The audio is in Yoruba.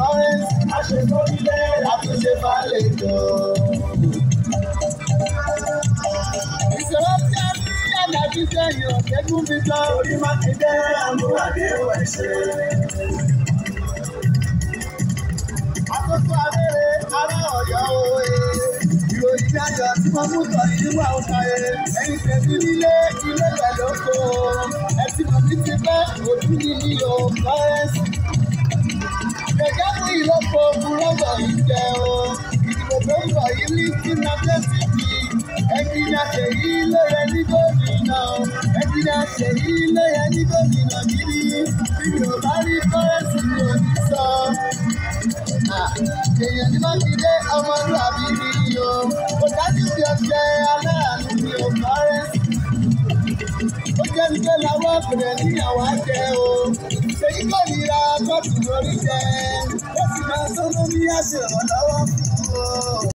kọ́rẹ́nsì. Àṣekọ́rílẹ̀ àtúnṣe fàlejò. Ìṣòro tí a ní àlàbí sẹ́yìn ọ̀kẹ́gun fi sọ. Orí Mákindé àmúwádé wẹ̀ ṣe. Àkókò abẹ́rẹ́ ará Ọ̀yọ́ òye. Ìròyìn ayọ̀ tí wọ́n mú sọ yìí wà ó ṣayé. Ẹ̀yin tẹ̀sí nílé ilé pẹ̀lú oko. Ẹtí mọ̀mí ti pẹ́ òtún nílí o kọ́rẹ́nsì. Gẹ́gẹ́ bí ìlọ́po burúkọ̀ yìí jẹ́ o. Ìdìbò tó ń bọ̀ yìí ní Kínàfẹ́ ti di. Ẹnjìnìà Ṣèyí ló yẹ ní gómìnà. Ẹnjìnìà Ṣèyí ló yẹ ní gómìnà gidi. Bí mi ò bá rí kọ́rẹ́nsì mi ò ní sọ. Èèyàn ní Mákindé ọmọlúwàbí ni o. Kò dájú bí ọjọ́ aláàánú ni o kọ́rẹ́nsì. Ó jẹ́ nígbà làwọn ọkùnrin níyàwó á jẹ o. Ṣèyí kò nira kọ́ọ̀tù lórí jẹ. Ó sì máa sọ́nà ní àṣẹ ìrànlọ́wọ́ fún o.